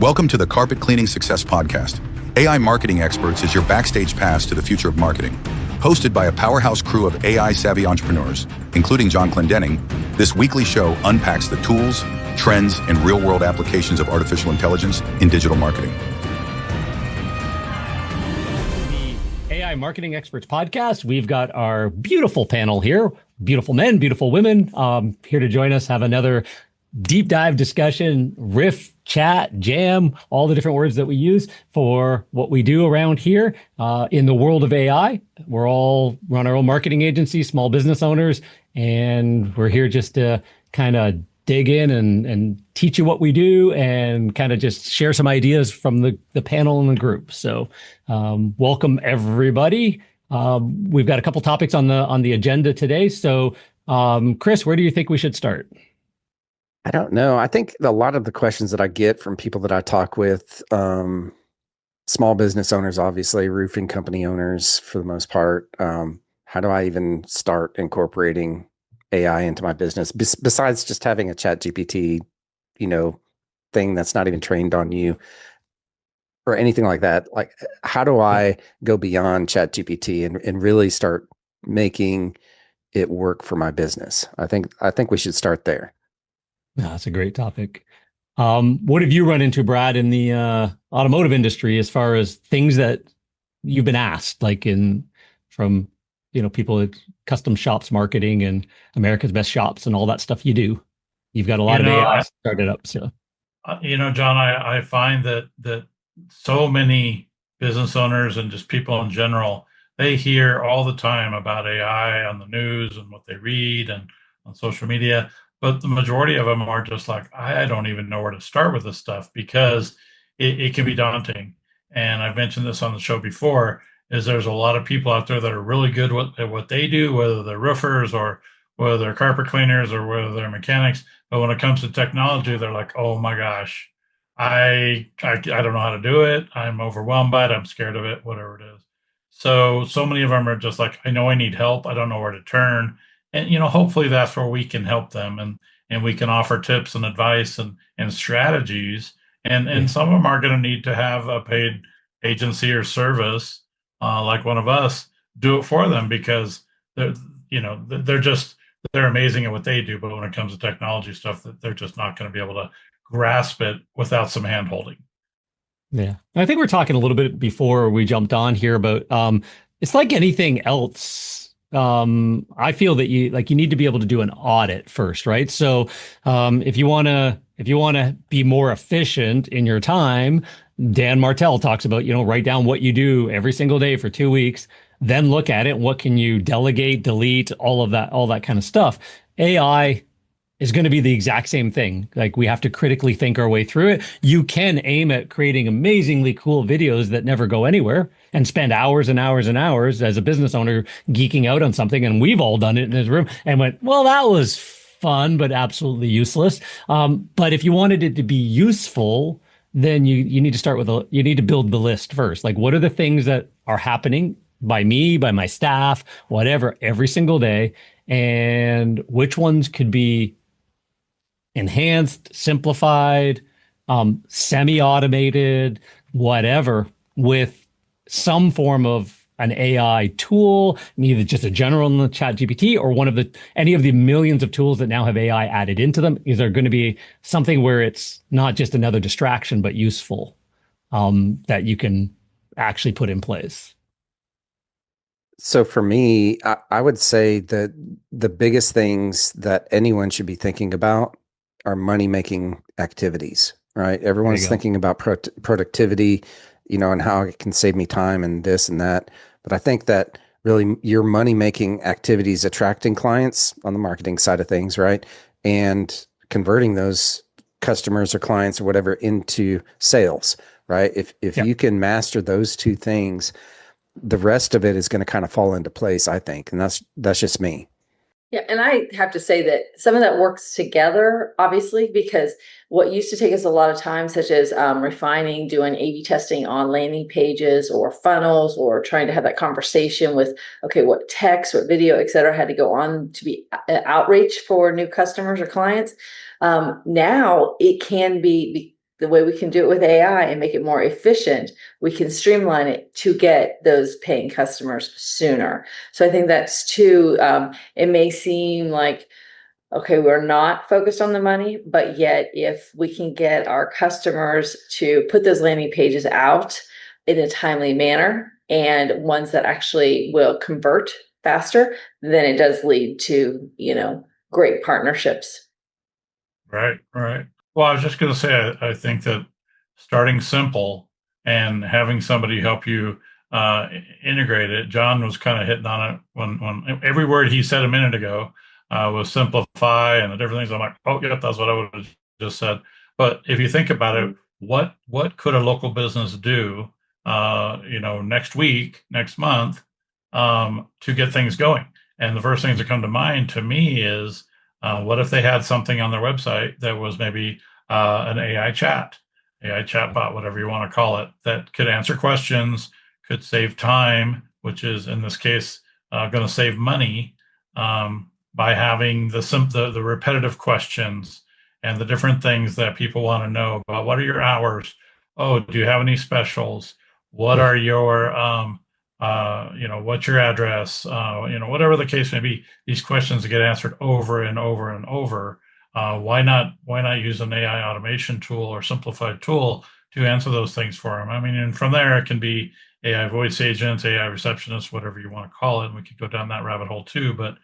Welcome to the Carpet Cleaning Success Podcast. AI Marketing Experts is your backstage pass to the future of marketing. Hosted by a powerhouse crew of AI-savvy entrepreneurs, including John Clendenning, this weekly show unpacks the tools, trends, and real-world applications of artificial intelligence in digital marketing. The AI Marketing Experts Podcast, we've got our beautiful panel here, beautiful men, beautiful women, here to join us, have another deep dive discussion, riff, chat, jam, all the different words that we use for what we do around here in the world of AI. We're all run our own marketing agency, small business owners, and we're here just to kind of dig in and teach you what we do and kind of just share some ideas from the panel and the group. So welcome everybody. We've got a couple topics on the agenda today. So Chris, where do you think we should start? I don't know. I think a lot of the questions that I get from people that I talk with, small business owners, obviously, roofing company owners for the most part, how do I even start incorporating AI into my business besides just having a ChatGPT, thing that's not even trained on you or anything like that? Like, how do I go beyond ChatGPT and really start making it work for my business? I think we should start there. Yeah, that's a great topic. What have you run into, Brad, in the automotive industry as far as things that you've been asked, like from people at custom shops marketing and America's Best Shops and all that stuff you do? You've got a lot of AI started up. So, John, I find that so many business owners and just people in general, they hear all the time about AI on the news and what they read and on social media. But the majority of them are just like, I don't even know where to start with this stuff because it can be daunting. And I've mentioned this on the show before, is there's a lot of people out there that are really good at what they do, whether they're roofers or whether they're carpet cleaners or whether they're mechanics. But when it comes to technology, they're like, oh my gosh, I don't know how to do it. I'm overwhelmed by it. I'm scared of it, whatever it is. So many of them are just like, I know I need help. I don't know where to turn. And, hopefully that's where we can help them and we can offer tips and advice and strategies. And some of them are going to need to have a paid agency or service, like one of us, do it for them because they're amazing at what they do. But when it comes to technology stuff, they're just not going to be able to grasp it without some hand holding. Yeah. I think we're talking a little bit before we jumped on here about, it's like anything else. I feel that you need to be able to do an audit first, right? So, if you want to be more efficient in your time, Dan Martell talks about, write down what you do every single day for 2 weeks, then look at it. What can you delegate, delete, all that kind of stuff. AI is going to be the exact same thing. Like, we have to critically think our way through it. You can aim at creating amazingly cool videos that never go anywhere and spend hours and hours and hours as a business owner geeking out on something. And we've all done it in this room and went, well, that was fun, but absolutely useless. But if you wanted it to be useful, then you need to start with you need to build the list first. Like, what are the things that are happening by me, by my staff, whatever, every single day, and which ones could be enhanced, simplified, semi-automated, whatever, with some form of an AI tool, either just a general in the ChatGPT or any of the millions of tools that now have AI added into them. Is there going to be something where it's not just another distraction, but useful, that you can actually put in place? So for me, I would say that the biggest things that anyone should be thinking about are money-making activities, right? Everyone's thinking about productivity, and how it can save me time and this and that. But I think that really your money-making activities, attracting clients on the marketing side of things, right? And converting those customers or clients or whatever into sales, right? If you can master those two things, the rest of it is going to kind of fall into place, I think. And that's just me. Yeah, and I have to say that some of that works together, obviously, because what used to take us a lot of time, such as refining, doing A/B testing on landing pages or funnels, or trying to have that conversation with, okay, what text, what video, et cetera, had to go on to be outreach for new customers or clients. Now it can be the way we can do it with AI and make it more efficient, we can streamline it to get those paying customers sooner. So I think that's too, it may seem like, okay, we're not focused on the money, but yet if we can get our customers to put those landing pages out in a timely manner and ones that actually will convert faster, then it does lead to, great partnerships. Right, right. Well, I was just going to say, I think that starting simple and having somebody help you integrate it. John was kind of hitting on it when every word he said a minute ago was simplify and the different things. I'm like, oh, yep, that's what I would have just said. But if you think about it, what could a local business do, next week, next month, to get things going? And the first things that come to mind to me is, what if they had something on their website that was maybe an AI chatbot, whatever you want to call it, that could answer questions, could save time, which is in this case going to save money by having the repetitive questions and the different things that people want to know about. What are your hours? Oh, do you have any specials? What are your what's your address? Whatever the case may be, these questions get answered over and over and over. Why not use an AI automation tool or simplified tool to answer those things for them? I mean, and from there it can be AI voice agents, AI receptionists, whatever you want to call it. And we could go down that rabbit hole too. But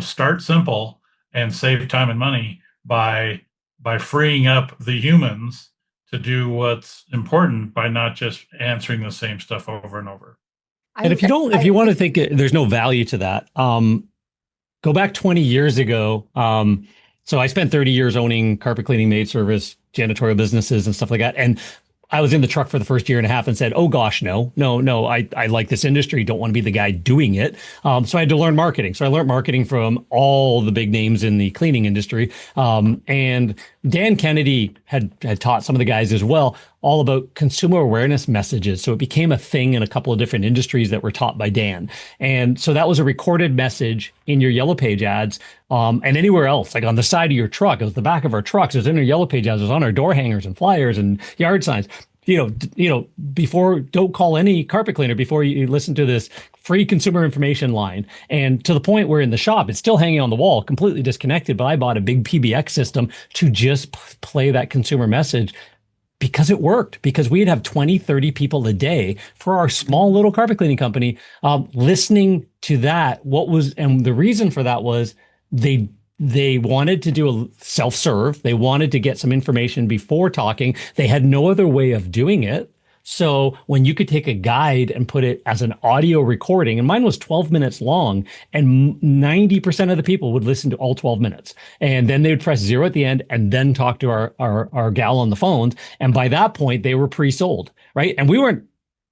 start simple and save time and money by freeing up the humans to do what's important by not just answering the same stuff over and over. And if you want to think there's no value to that, go back 20 years ago. So I spent 30 years owning carpet cleaning, maid service, janitorial businesses and stuff like that. And I was in the truck for the first year and a half and said, oh gosh, no, I like this industry. Don't want to be the guy doing it. So I had to learn marketing. So I learned marketing from all the big names in the cleaning industry. And Dan Kennedy had taught some of the guys as well, all about consumer awareness messages. So it became a thing in a couple of different industries that were taught by Dan. And so that was a recorded message in your Yellow Page ads, and anywhere else, like on the side of your truck. It was the back of our trucks. It was in our Yellow Page ads. It was on our door hangers and flyers and yard signs. Before, don't call any carpet cleaner before you listen to this free consumer information line. And to the point where in the shop, it's still hanging on the wall, completely disconnected. But I bought a big PBX system to just play that consumer message because it worked, because we'd have 20, 30 people a day for our small little carpet cleaning company listening to that. And the reason for that was they wanted to do a self-serve. They wanted to get some information before talking. They had no other way of doing it. So when you could take a guide and put it as an audio recording, and mine was 12 minutes long, and 90% of the people would listen to all 12 minutes. And then they would press 0 at the end and then talk to our gal on the phones. And by that point, they were pre-sold, right? And we weren't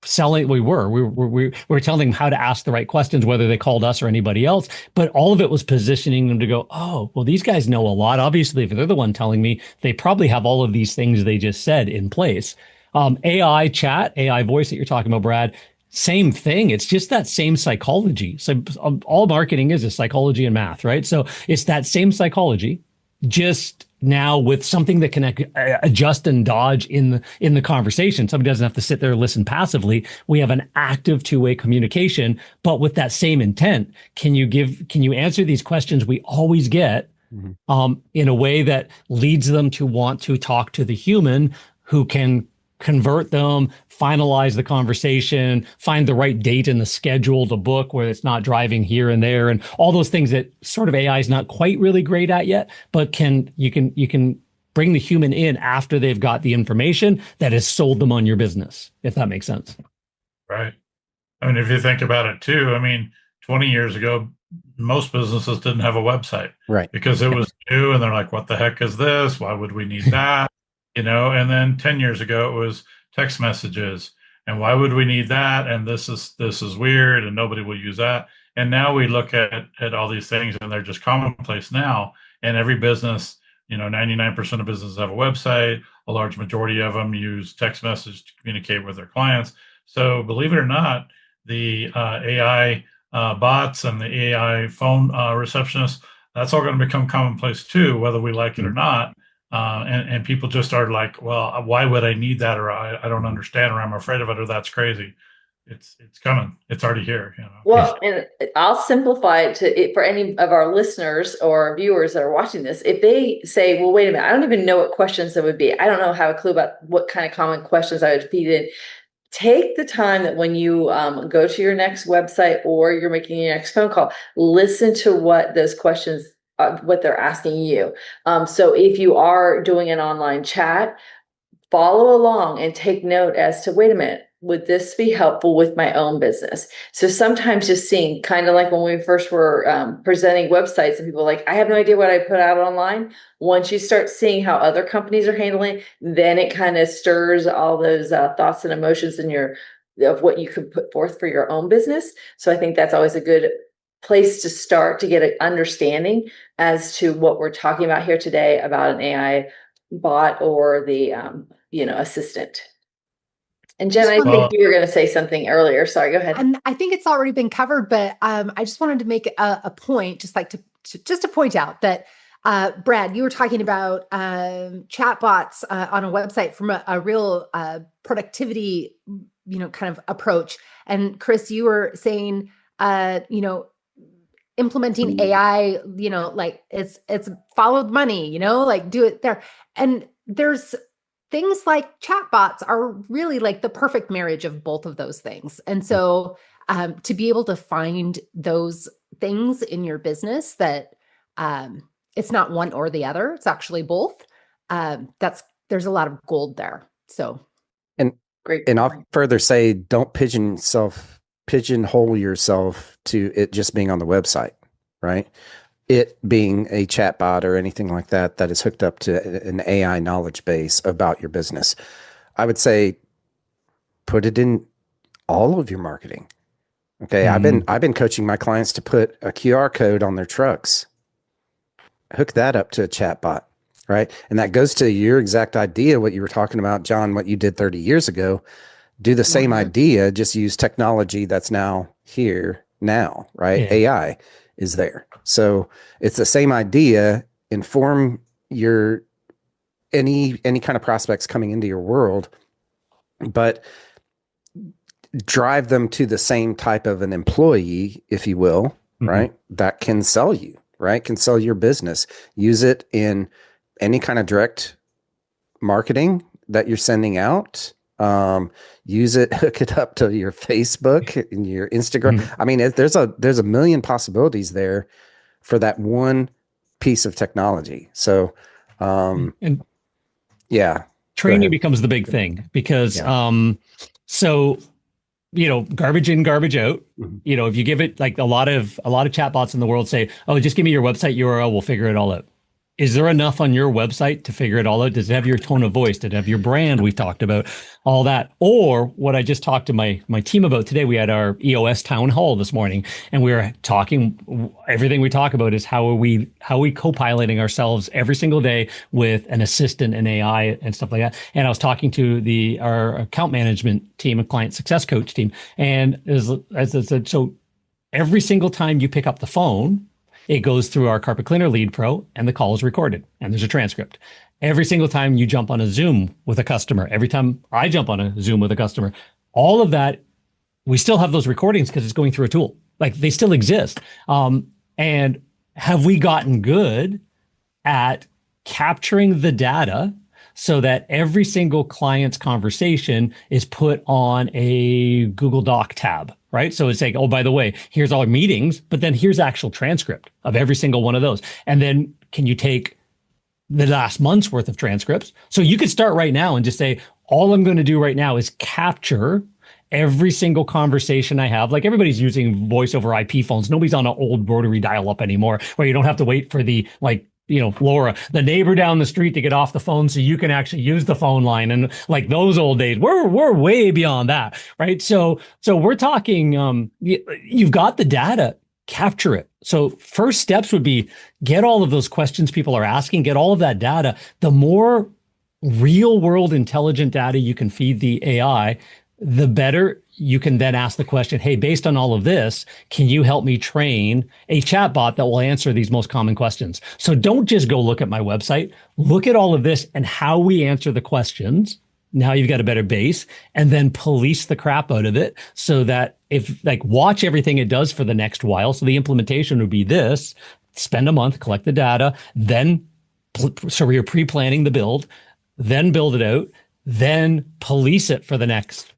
selling. We were telling them how to ask the right questions, whether they called us or anybody else. But all of it was positioning them to go, oh, well, these guys know a lot. Obviously, if they're the one telling me, they probably have all of these things they just said in place. AI chat, AI voice that you're talking about, Brad, same thing. It's just that same psychology. So all marketing is psychology and math, right? So it's that same psychology, just now with something that can adjust and dodge in the conversation. Somebody doesn't have to sit there and listen passively. We have an active two-way communication, but with that same intent. Can you answer these questions we always get in a way that leads them to want to talk to the human who can convert them, finalize the conversation, find the right date in the schedule to book where it's not driving here and there, and all those things that sort of AI is not quite really great at yet, but you can bring the human in after they've got the information that has sold them on your business, if that makes sense. Right. I mean, if you think about it too, 20 years ago, most businesses didn't have a website, right? Because it was new and they're like, what the heck is this? Why would we need that? And then 10 years ago, it was text messages. And why would we need that? And this is weird and nobody will use that. And now we look at all these things and they're just commonplace now. And every business, 99% of businesses have a website. A large majority of them use text message to communicate with their clients. So believe it or not, the AI bots and the AI phone receptionists, that's all going to become commonplace too, whether we like it or not. and people just are like, well, why would I need that, or I don't understand, or I'm afraid of it, or that's crazy. It's coming. It's already here. Well, and I'll simplify it to it for any of our listeners or viewers that are watching this. If they say, well, wait a minute, I don't even know what questions there would be. I don't know, have a clue about what kind of common questions I would feed in. Take the time that when you go to your next website or you're making your next phone call, listen to what those questions, what they're asking you. So if you are doing an online chat, follow along and take note as to, wait a minute, would this be helpful with my own business? So sometimes just seeing, kind of like when we first were presenting websites and people were like, I have no idea what I put out online. Once you start seeing how other companies are handling, then it kind of stirs all those thoughts and emotions in of what you could put forth for your own business. So I think that's always a good place to start to get an understanding as to what we're talking about here today about an AI bot or the assistant. And Jen, I think you were going to say something earlier. Sorry, go ahead. And I think it's already been covered, but I just wanted to make a point, just like to point out that Brad, you were talking about chatbots on a website from a real productivity, kind of approach. And Chris, you were saying, implementing AI, like it's follow the money, like do it there. And there's things like chatbots are really like the perfect marriage of both of those things. And so to be able to find those things in your business that it's not one or the other, it's actually both. There's a lot of gold there. So, and great. And I'll further say, don't pigeonhole yourself to it just being on the website, right? It being a chatbot or anything like that is hooked up to an AI knowledge base about your business. I would say put it in all of your marketing. Okay, I've been coaching my clients to put a QR code on their trucks. Hook that up to a chatbot, right? And that goes to your exact idea, what you were talking about, John, what you did 30 years ago. Do the same idea, just use technology that's now here now, right? Yeah. AI is there. So it's the same idea. Inform your any kind of prospects coming into your world, but drive them to the same type of an employee, if you will, right? That can sell you, right? Can sell your business. Use it in any kind of direct marketing that you're sending out. Use it, hook it up to your Facebook and your Instagram. I mean, there's a million possibilities there for that one piece of technology. So, training becomes the big thing because, garbage in, garbage out. If you give it, like a lot of chatbots in the world say, oh, just give me your website URL, we'll figure it all out. Is there enough on your website to figure it all out? Does it have your tone of voice? Does it have your brand? We've talked about all that. Or what I just talked to my team about today, we had our EOS town hall this morning, and we were talking, everything we talk about is how are we co-piloting ourselves every single day with an assistant and AI and stuff like that. And I was talking to our account management team, a client success coach team. And as I said, so every single time you pick up the phone, it goes through our Carpet Cleaner Lead Pro, and the call is recorded, and there's a transcript. Every single time you jump on a Zoom with a customer, every time I jump on a Zoom with a customer, all of that, we still have those recordings because it's going through a tool. Like, they still exist. And have we gotten good at capturing the data so that every single client's conversation is put on a Google Doc tab, right? So it's like, oh, by the way, here's all our meetings, but then here's actual transcript of every single one of those. And then can you take the last month's worth of transcripts? So you could start right now and just say, all I'm going to do right now is capture every single conversation I have. Like, everybody's using voice over IP phones. Nobody's on an old rotary dial-up anymore where you don't have to wait for the, Laura, the neighbor down the street, to get off the phone so you can actually use the phone line. And like those old days, we're way beyond that, right? So we're talking, you've got the data, capture it. So first steps would be get all of those questions people are asking, get all of that data. The more real world intelligent data you can feed the AI, the better you can then ask the question, hey, based on all of this, can you help me train a chatbot that will answer these most common questions? So don't just go look at my website, look at all of this and how we answer the questions. Now you've got a better base, and then police the crap out of it so that if like watch everything it does for the next while. So the implementation would be this, spend a month, collect the data, then so you're pre-planning the build, then build it out, then police it for the next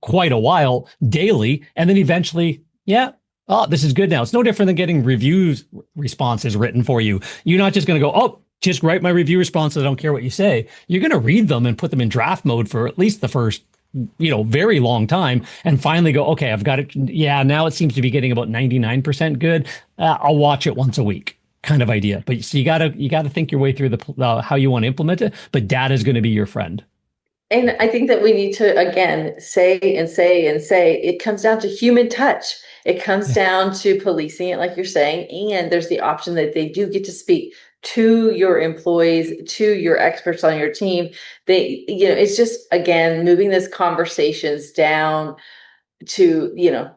quite a while daily. And then eventually, yeah, oh, this is good now. It's no different than getting reviews responses written for you. You're not just going to go, oh, just write my review responses. I don't care what you say. You're going to read them and put them in draft mode for at least the first, very long time, and finally go, okay, I've got it. Yeah, now it seems to be getting about 99% good. I'll watch it once a week, kind of idea. But so you gotta think your way through the how you want to implement it. But data is going to be your friend. And I think that we need to, again, say and say and say, it comes down to human touch. It comes down to policing it, like you're saying. And there's the option that they do get to speak to your employees, to your experts on your team. It's just, again, moving these conversations down to,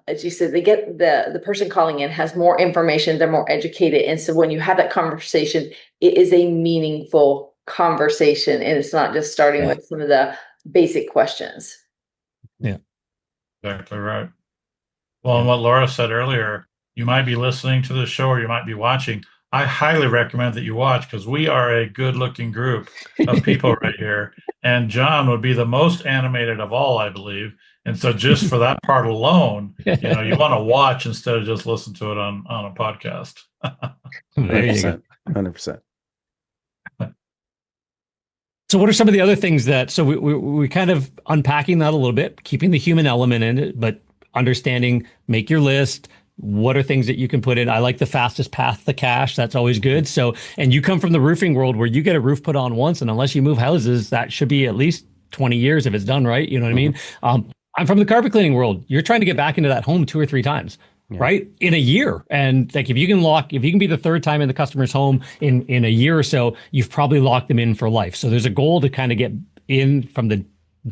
as you said, they get the person calling in has more information, they're more educated. And so when you have that conversation, it is a meaningful conversation, and it's not just starting with some of the basic questions. Yeah, exactly right. Well, and what Laura said earlier, you might be listening to the show or you might be watching. I highly recommend that you watch, because we are a good-looking group of people right here, and John would be the most animated of all, I believe. And so, just for that part alone, you want to watch instead of just listen to it on a podcast. There you go. 100%. So what are some of the other things so we kind of unpacking that a little bit, keeping the human element in it, but understanding, make your list. What are things that you can put in? I like the fastest path to cash. That's always good. So, and you come from the roofing world where you get a roof put on once, and unless you move houses, that should be at least 20 years if it's done right. You know what I mean? I'm from the carpet cleaning world. You're trying to get back into that home 2 or 3 times. Yeah. Right, in a year. And like if you can be the third time in the customer's home in a year or so, you've probably locked them in for life. So there's a goal to kind of get in from the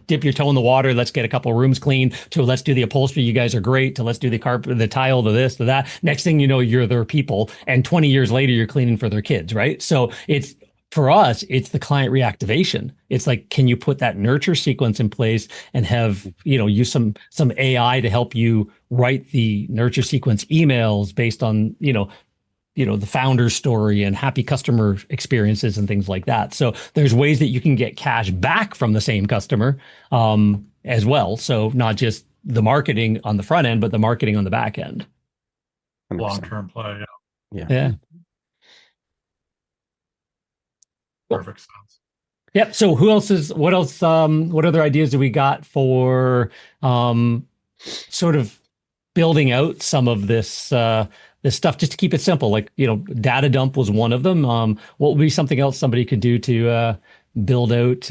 dip your toe in the water, let's get a couple of rooms cleaned, to let's do the upholstery, you guys are great, to let's do the carpet, the tile, to this, to that. Next thing you know, you're their people, and 20 years later you're cleaning for their kids, right? So it's, for us, it's the client reactivation. It's like, can you put that nurture sequence in place and have, use some AI to help you write the nurture sequence emails based on, the founder's story and happy customer experiences and things like that. So there's ways that you can get cash back from the same customer as well. So not just the marketing on the front end, but the marketing on the back end. Long-term play. Yeah. Perfect sense. Yep. So what other ideas do we got for sort of building out some of this stuff, just to keep it simple? Like, data dump was one of them. What would be something else somebody could do to build out,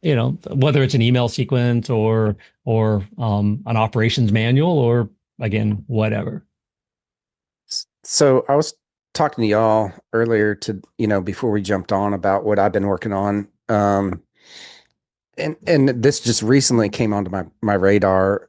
whether it's an email sequence or an operations manual, or again, whatever. So I was talking to y'all earlier before we jumped on, about what I've been working on. And this just recently came onto my radar.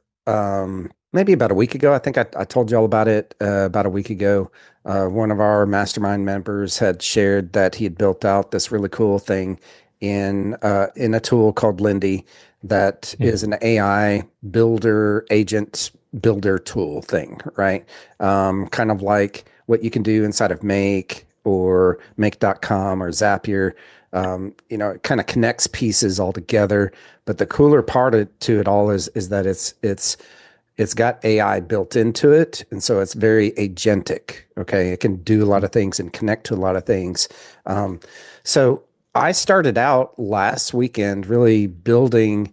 Maybe about a week ago. I think I told y'all about it about a week ago. One of our mastermind members had shared that he had built out this really cool thing in a tool called Lindy that is an AI builder agent builder tool thing, right? Kind of like what you can do inside of Make or Make.com or Zapier. It kind of connects pieces all together. But the cooler part to it all is that it's got AI built into it, and so it's very agentic. Okay, it can do a lot of things and connect to a lot of things. So I started out last weekend really building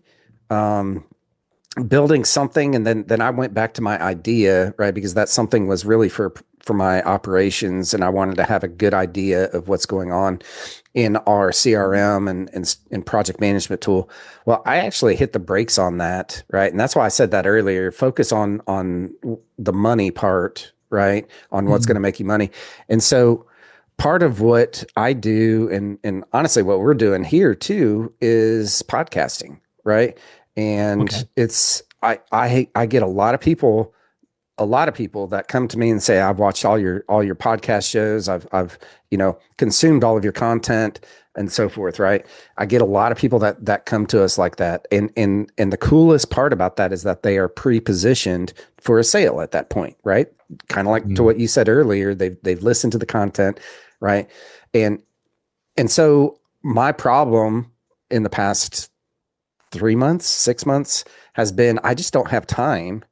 something, and then I went back to my idea, right? Because that something was really for my operations, and I wanted to have a good idea of what's going on in our CRM and project management tool. Well, I actually hit the brakes on that, right? And that's why I said that earlier. Focus on the money part, right? On what's going to make you money. And so part of what I do, and honestly what we're doing here too, is podcasting, right? And I get a lot of people that come to me and say, I've watched all your podcast shows. I've consumed all of your content and so forth. Right. I get a lot of people that come to us like that. And the coolest part about that is that they are pre-positioned for a sale at that point. Right. Kind of like to what you said earlier, they've listened to the content. Right. And so my problem in the past 3 months, 6 months has been, I just don't have time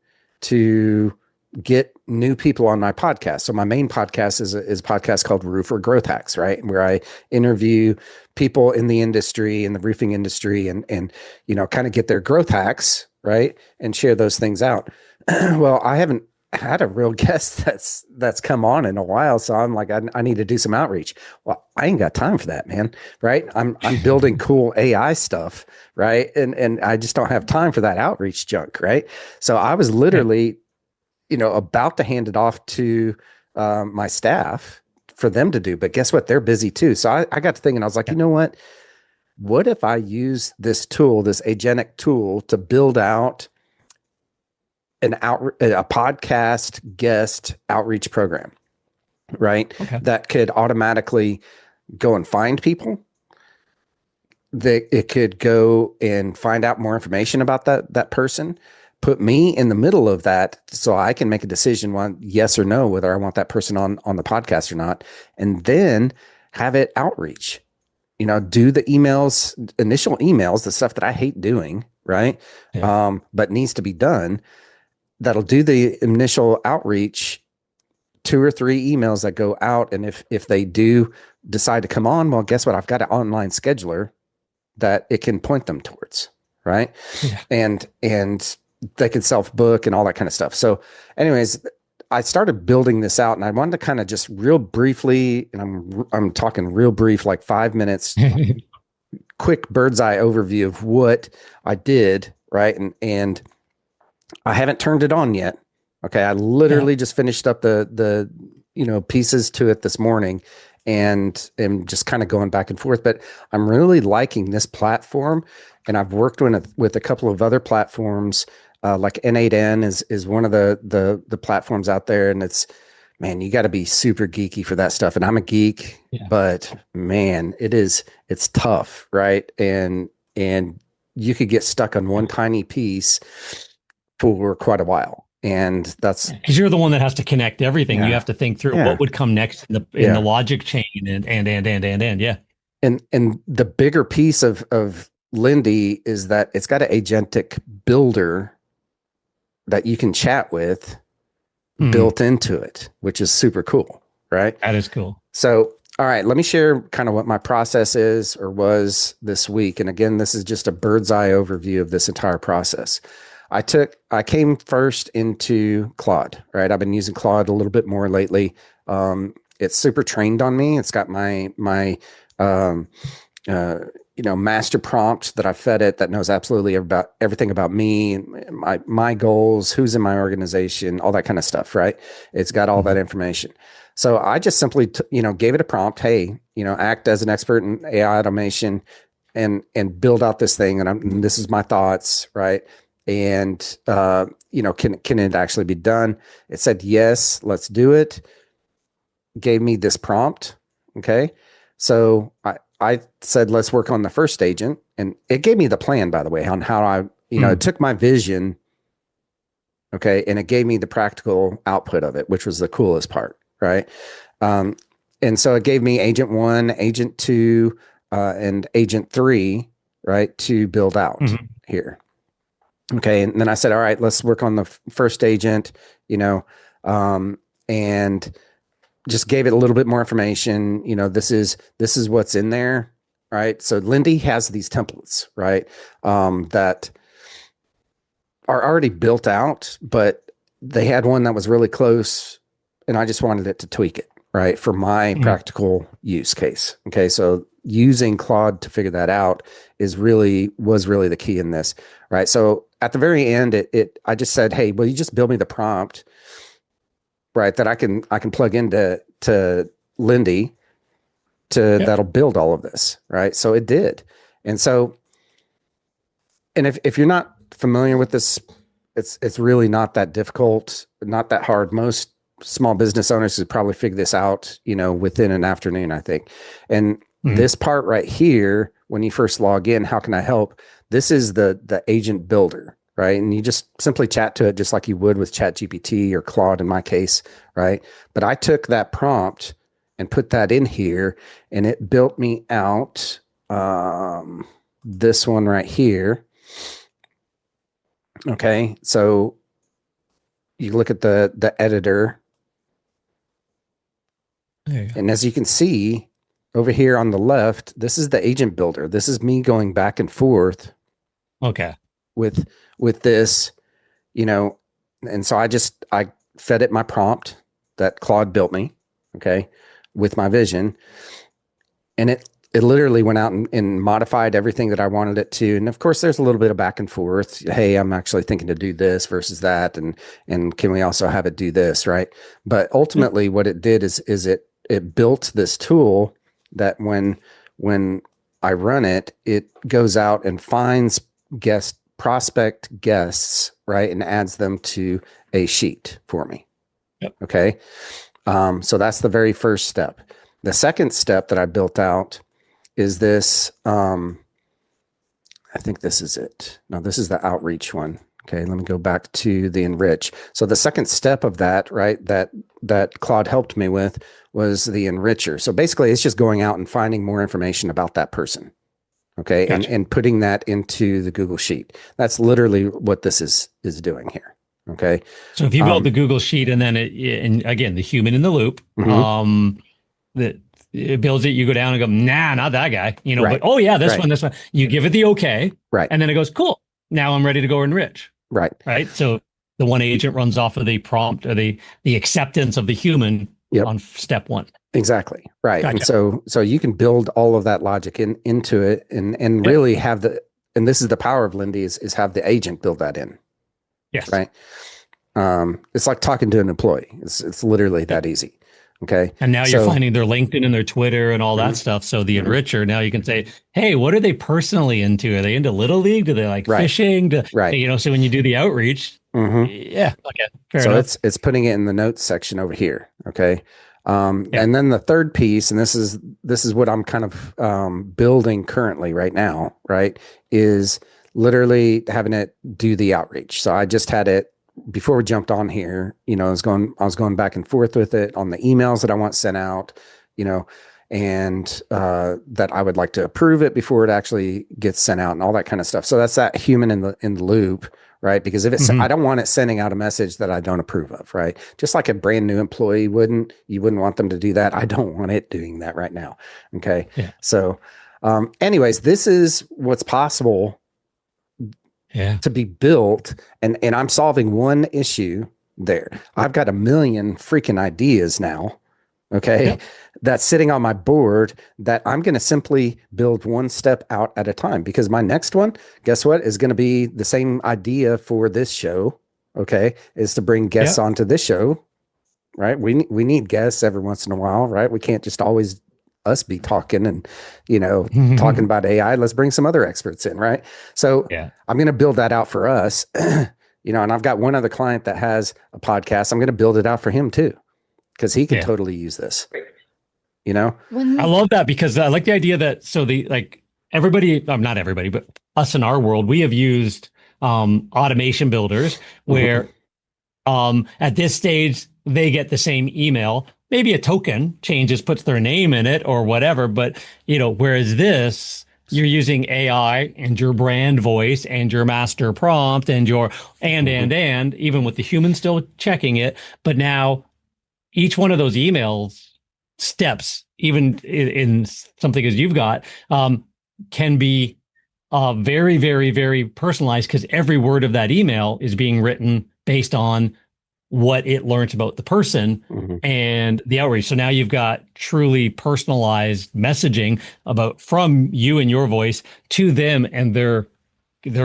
to get new people on my podcast. So my main podcast is a podcast called Roofer Growth Hacks, right? Where I interview people in the industry, in the roofing industry, and kind of get their growth hacks, right? And share those things out. Well, I haven't had a real guest that's come on in a while. So I'm like, I need to do some outreach. Well, I ain't got time for that, man. Right. I'm building cool AI stuff. Right. And I just don't have time for that outreach junk. Right. So I was literally, about to hand it off to my staff for them to do, but guess what? They're busy too. So I got to thinking, I was like, you know what if I use this tool, this agentic tool, to build out a podcast guest outreach program, right? Okay. That could automatically go and find people. That it could go and find out more information about that person, put me in the middle of that so I can make a decision on yes or no, whether I want that person on the podcast or not, and then have it outreach, do the initial emails, the stuff that I hate doing, right? Yeah. But needs to be done. That'll do the initial outreach, 2 or 3 emails that go out. And if they do decide to come on, well, guess what? I've got an online scheduler that it can point them towards. Right. Yeah. And they can self-book and all that kind of stuff. So anyways, I started building this out, and I wanted to kind of just real briefly, and I'm talking real brief, like 5 minutes, quick bird's eye overview of what I did. Right. And I haven't turned it on yet. Okay. I literally just finished up the pieces to it this morning, and am just kind of going back and forth, but I'm really liking this platform. And I've worked with a couple of other platforms, like N8N is one of the platforms out there. And it's, man, you got to be super geeky for that stuff. And I'm a geek, but man, it's tough. Right. And you could get stuck on one tiny piece for quite a while. And that's because you're the one that has to connect everything. You have to think through what would come next in the logic chain and. Yeah. And the bigger piece of Lindy is that it's got an agentic builder that you can chat with built into it, which is super cool. Right. That is cool. So, all right, let me share kind of what my process is or was this week. And again, this is just a bird's eye overview of this entire process. I came first into Claude, right? I've been using Claude a little bit more lately. It's super trained on me. It's got my master prompt that I fed it that knows absolutely about everything about me, my goals, who's in my organization, all that kind of stuff, right? It's got all that information. So I just simply, gave it a prompt. Hey, act as an expert in AI automation and build out this thing. And this is my thoughts, right? And, can it actually be done? It said, yes, let's do it. Gave me this prompt. Okay. So I said, let's work on the first agent. And it gave me the plan, by the way, on how I, it took my vision. Okay. And it gave me the practical output of it, which was the coolest part. Right. And so it gave me agent 1, agent 2, and agent 3, right, to build out here. Okay. And then I said, all right, let's work on the first agent, and just gave it a little bit more information. This is what's in there. Right. So Lindy has these templates, right, that are already built out, but they had one that was really close, and I just wanted it to tweak it, right, for my practical use case. Okay. So using Claude to figure that out was really the key in this. Right. So at the very end, I just said, hey, will you just build me the prompt, right, that I can plug into Lindy that'll build all of this. Right. So it did. And so And if you're not familiar with this, it's really not that difficult, not that hard. Most small business owners could probably figure this out, within an afternoon, I think. And this part right here, when you first log in, how can I help? This is the agent builder, right? And you just simply chat to it just like you would with ChatGPT or Claude in my case, right? But I took that prompt and put that in here, and it built me out this one right here. Okay, so you look at the editor, and as you can see over here on the left, this is the agent builder. This is me going back and forth. Okay. With this, and so I fed it my prompt that Claude built me, okay, with my vision, and it literally went out and modified everything that I wanted it to. And of course, there's a little bit of back and forth. Hey, I'm actually thinking to do this versus that, and can we also have it do this, right? But ultimately, what it did is it built this tool that when I run it, it goes out and finds prospect guests, right, and adds them to a sheet for me. Yep. Okay. So that's the very first step. The second step that I built out is this. I think this is it. No, this is the outreach one. Okay. Let me go back to the Enrich. So the second step of that, right, that Claude helped me with was the enricher. So basically it's just going out and finding more information about that person. Okay. Gotcha. And putting that into the Google Sheet. That's literally what this is doing here. Okay. So if you build the Google Sheet and then and again, the human in the loop, that it builds it, you go down and go, nah, not that guy, Right. but oh yeah, this one, you give it the okay. Right. And then it goes, cool. Now I'm ready to go enrich. Right. Right. So the one agent runs off of the prompt or the acceptance of the human on step one. Exactly. Right. Gotcha. And so you can build all of that logic into it and really have and this is the power of Lindy is have the agent build that in. Yes. Right. It's like talking to an employee. It's literally that easy. Okay. And now you're finding their LinkedIn and their Twitter and all that stuff. So the enricher, now you can say, hey, what are they personally into? Are they into Little League? Do they like fishing? So when you do the outreach, okay, fair enough. It's putting it in the notes section over here. Okay. And then the third piece, and this is what I'm kind of building currently right now, right, is literally having it do the outreach. So I just had it before we jumped on here, I was going back and forth with it on the emails that I want sent out, and that I would like to approve it before it actually gets sent out and all that kind of stuff. So that's that human in the loop, right? Because if it's, I don't want it sending out a message that I don't approve of, right? Just like a brand new employee you wouldn't want them to do that. I don't want it doing that right now. Okay. Yeah. So, anyways, this is what's possible to be built, and I'm solving one issue there. I've got a million freaking ideas now, okay, that's sitting on my board that I'm going to simply build one step out at a time, because my next one, guess what, is going to be the same idea for this show, okay, is to bring guests onto this show, right? We need guests every once in a while, right? We can't just always us be talking and, talking about AI. Let's bring some other experts in. Right. So I'm going to build that out for us, and I've got one other client that has a podcast. I'm going to build it out for him too, because he can totally use this, I love that, because I like the idea that, everybody, not everybody, but us in our world, we have used automation builders where at this stage, they get the same email. Maybe a token changes, puts their name in it or whatever. But, whereas this, you're using AI and your brand voice and your master prompt and your and even with the human still checking it. But now each one of those emails steps, even in something as you've got, can be very, very, very personalized, because every word of that email is being written based on what it learns about the person and the outreach. So now you've got truly personalized messaging from you and your voice to them and their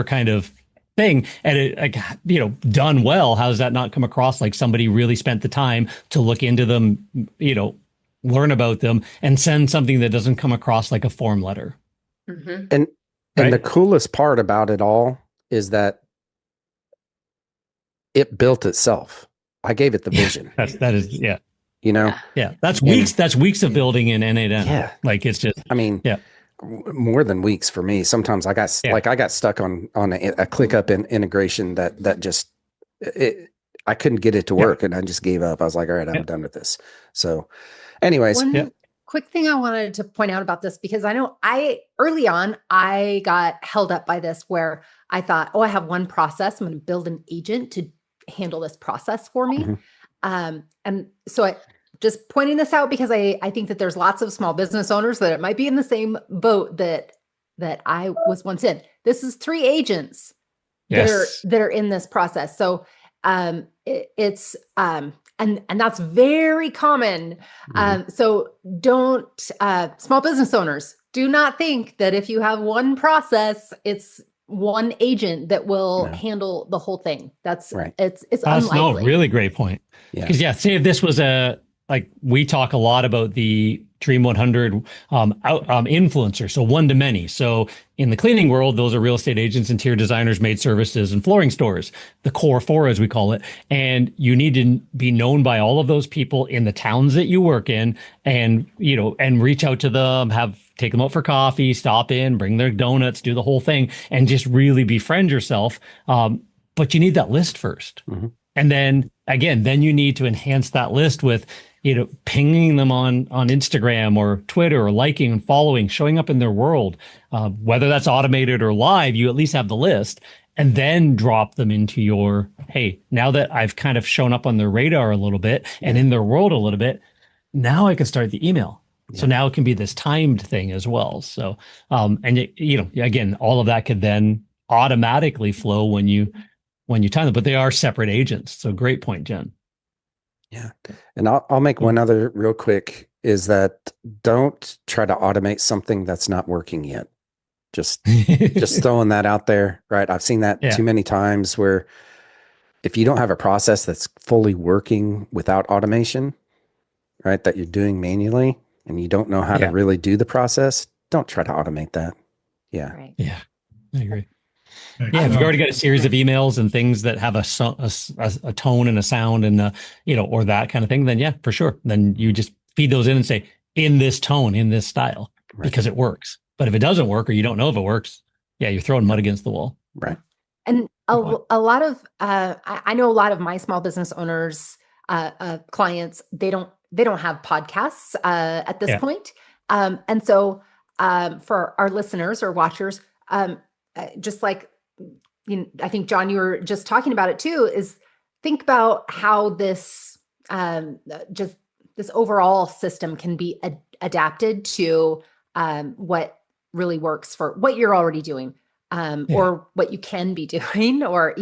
kind of thing. And it, done well, how does that not come across like somebody really spent the time to look into them, learn about them, and send something that doesn't come across like a form letter? And And the coolest part about it all is that it built itself. I gave it the vision. That is, yeah. You know? Yeah. That's weeks of building in N8N. Yeah. Like it's just, I mean, yeah. More than weeks for me. Sometimes I got stuck on a ClickUp integration that just I couldn't get it to work, and I just gave up. I was like, all right, I'm done with this. So anyways, one quick thing I wanted to point out about this, because I know early on I got held up by this where I thought, oh, I have one process. I'm going to build an agent to handle this process for me. And so I just pointing this out because I think that there's lots of small business owners that it might be in the same boat that I was once in. This is 3 agents that are in this process. So it's and that's very common. So don't small business owners, do not think that if you have one process, it's one agent that will handle the whole thing. That's it's unlikely. No, really great point. Because say if this was like we talk a lot about the Dream 100 influencer, so one to many. So in the cleaning world, those are real estate agents, interior designers, maid services, and flooring stores, the core 4 as we call it. And you need to be known by all of those people in the towns that you work in, and and reach out to them, take them out for coffee, stop in, bring their donuts, do the whole thing, and just really befriend yourself. But you need that list first. And then again, you need to enhance that list with pinging them on Instagram or Twitter, or liking and following, showing up in their world, whether that's automated or live, you at least have the list, and then drop them into your, hey, now that I've kind of shown up on their radar a little bit and in their world a little bit, now I can start the email. So now it can be this timed thing as well. So, and again, all of that could then automatically flow when you time them, but they are separate agents. So great point, Jen. Yeah. And I'll make one other real quick, is that don't try to automate something that's not working yet. Just throwing that out there, right? I've seen that too many times, where if you don't have a process that's fully working without automation, right, that you're doing manually, and you don't know how to really do the process, don't try to automate that. Yeah. Right. Yeah. I agree. Yeah, if you've already got a series of emails and things that have a tone and a sound and or that kind of thing, then for sure. Then you just feed those in and say, in this tone, in this style, because it works. But if it doesn't work, or you don't know if it works, you're throwing mud against the wall. Right. And a lot of I know a lot of my small business owners, clients, they don't have podcasts at this point. And so for our listeners or watchers, just like, I think, John, you were just talking about it too, is think about how this just this overall system can be adapted to what really works for what you're already doing, or what you can be doing, or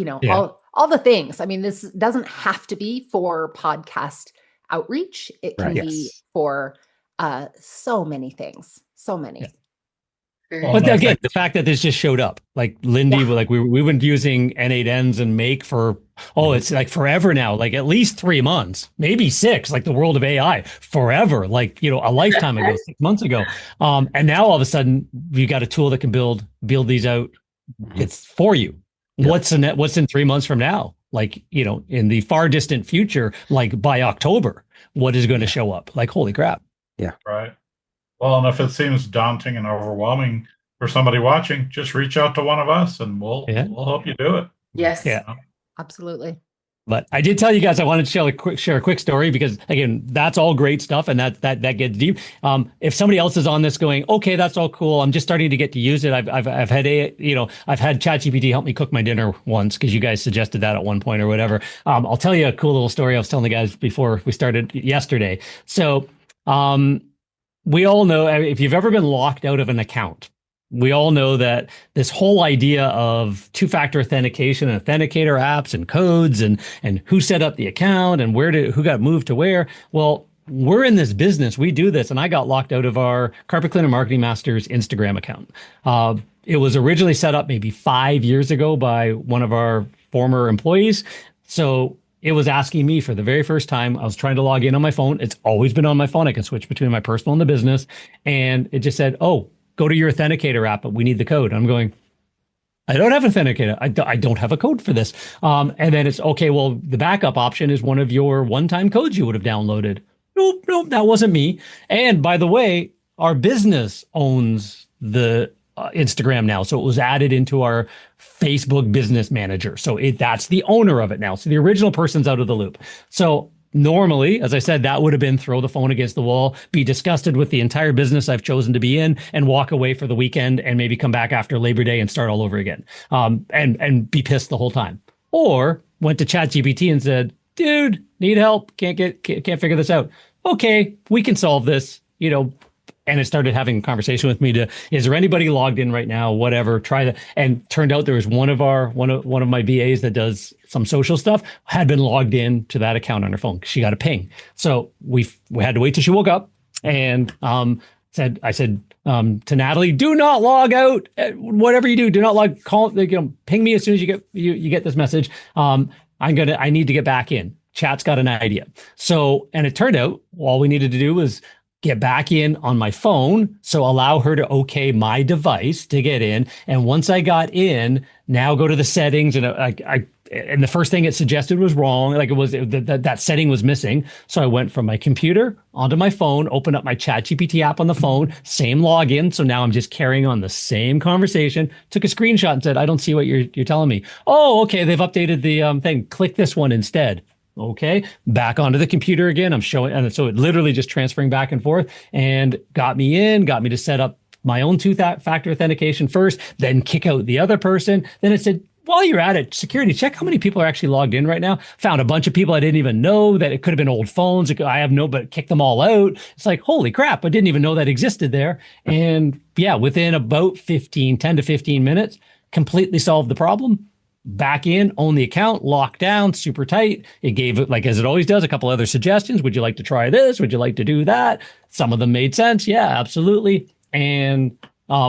all the things. I mean, this doesn't have to be for podcast outreach. It can be for so many things, so many. But again, the fact that this just showed up, like Lindy, like we've been using N8Ns and Make for, it's like forever now, like at least 3 months, maybe 6, like the world of AI, forever, like, a lifetime ago, 6 months ago. And now all of a sudden you got a tool that can build these out. It's for you. What's in 3 months from now? Like, in the far distant future, like by October, what is going to show up? Like, holy crap. Yeah. Right. Well, and if it seems daunting and overwhelming for somebody watching, just reach out to one of us and we'll help you do it. Yes. Yeah. Absolutely. But I did tell you guys I wanted to share a quick story, because again, that's all great stuff, and that gets deep. If somebody else is on this going, okay, that's all cool, I'm just starting to get to use it. I've had I've had ChatGPT help me cook my dinner once, because you guys suggested that at one point or whatever. I'll tell you a cool little story I was telling the guys before we started yesterday. So we all know, if you've ever been locked out of an account, we all know that this whole idea of two-factor authentication and authenticator apps and codes and who set up the account and who got moved to where. Well, we're in this business. We do this. And I got locked out of our Carpet Cleaner Marketing Masters Instagram account. It was originally set up maybe 5 years ago by one of our former employees. So it was asking me for the very first time. I was trying to log in on my phone. It's always been on my phone. I can switch between my personal and the business. And it just said, go to your authenticator app, but we need the code. I'm going, I don't have authenticator. I don't have a code for this. And then it's okay. Well, the backup option is one of your one-time codes you would have downloaded. Nope, that wasn't me. And by the way, our business owns the Instagram now. So it was added into our Facebook business manager. So that's the owner of it now. So the original person's out of the loop. So normally, as I said, that would have been throw the phone against the wall, be disgusted with the entire business I've chosen to be in, and walk away for the weekend and maybe come back after Labor Day and start all over again, and be pissed the whole time. Or went to ChatGPT and said, dude, need help, can't figure this out. Okay, we can solve this, and it started having a conversation with me is there anybody logged in right now? Whatever, try that. And turned out there was one of my VAs that does some social stuff had been logged in to that account on her phone. She got a ping. So we had to wait till she woke up and I said to Natalie, do not log out. Whatever you do not log, ping me as soon as you get this message. I need to get back in. Chat's got an idea. So, and it turned out all we needed to do was get back in on my phone. So allow her to okay my device to get in. And once I got in, now go to the settings, and and the first thing it suggested was wrong. Like that setting was missing. So I went from my computer onto my phone, opened up my ChatGPT app on the phone, same login. So now I'm just carrying on the same conversation, took a screenshot and said, I don't see what you're telling me. Oh, okay. They've updated the thing. Click this one instead. Okay, back onto the computer again. I'm showing, and so it literally just transferring back and forth, and got me to set up my own two-factor authentication first, then kick out the other person. Then it said, while you're at it, security, check how many people are actually logged in right now. Found a bunch of people I didn't even know that it could have been old phones. But kick them all out. It's like, holy crap, I didn't even know that existed there. And yeah, within about 10 to 15 minutes, completely solved the problem. Back in, own the account, locked down, super tight. It gave it, like as it always does, a couple other suggestions. Would you like to try this? Would you like to do that? Some of them made sense. Yeah, absolutely. And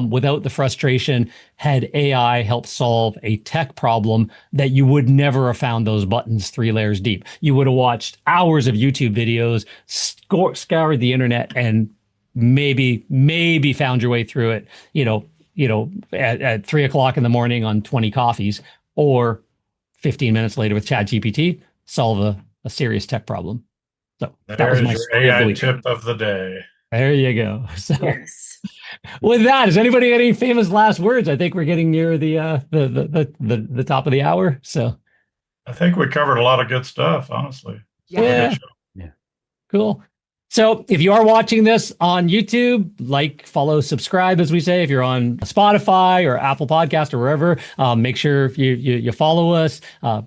without the frustration, had AI help solve a tech problem that you would never have found those buttons 3 layers deep. You would have watched hours of YouTube videos, scoured the internet, and maybe found your way through it, at 3 o'clock in the morning on 20 coffees. Or 15 minutes later with ChatGPT, solve a serious tech problem. So that was my AI tip of the day. There you go. So Yes. with that, does anybody have any famous last words? I think we're getting near the top of the hour. So I think we covered a lot of good stuff, honestly. Yeah. Cool. So if you are watching this on YouTube, like, follow, subscribe, as we say. If you're on Spotify or Apple Podcast or wherever, make sure you follow us.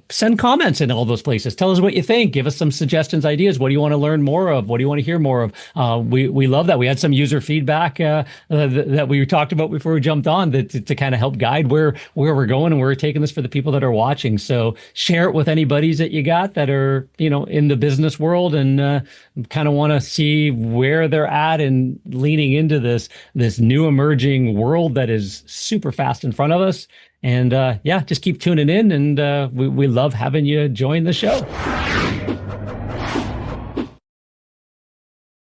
Send comments in all those places. Tell us what you think. Give us some suggestions, ideas. What do you want to learn more of? What do you want to hear more of? We love that. We had some user feedback that we talked about before we jumped on to kind of help guide where we're going and where we're taking this for the people that are watching. So share it with any buddies that you got that are in the business world and kind of want to see where they're at and leaning into this new emerging world that is super fast in front of us. And just keep tuning in, and we love having you join the show.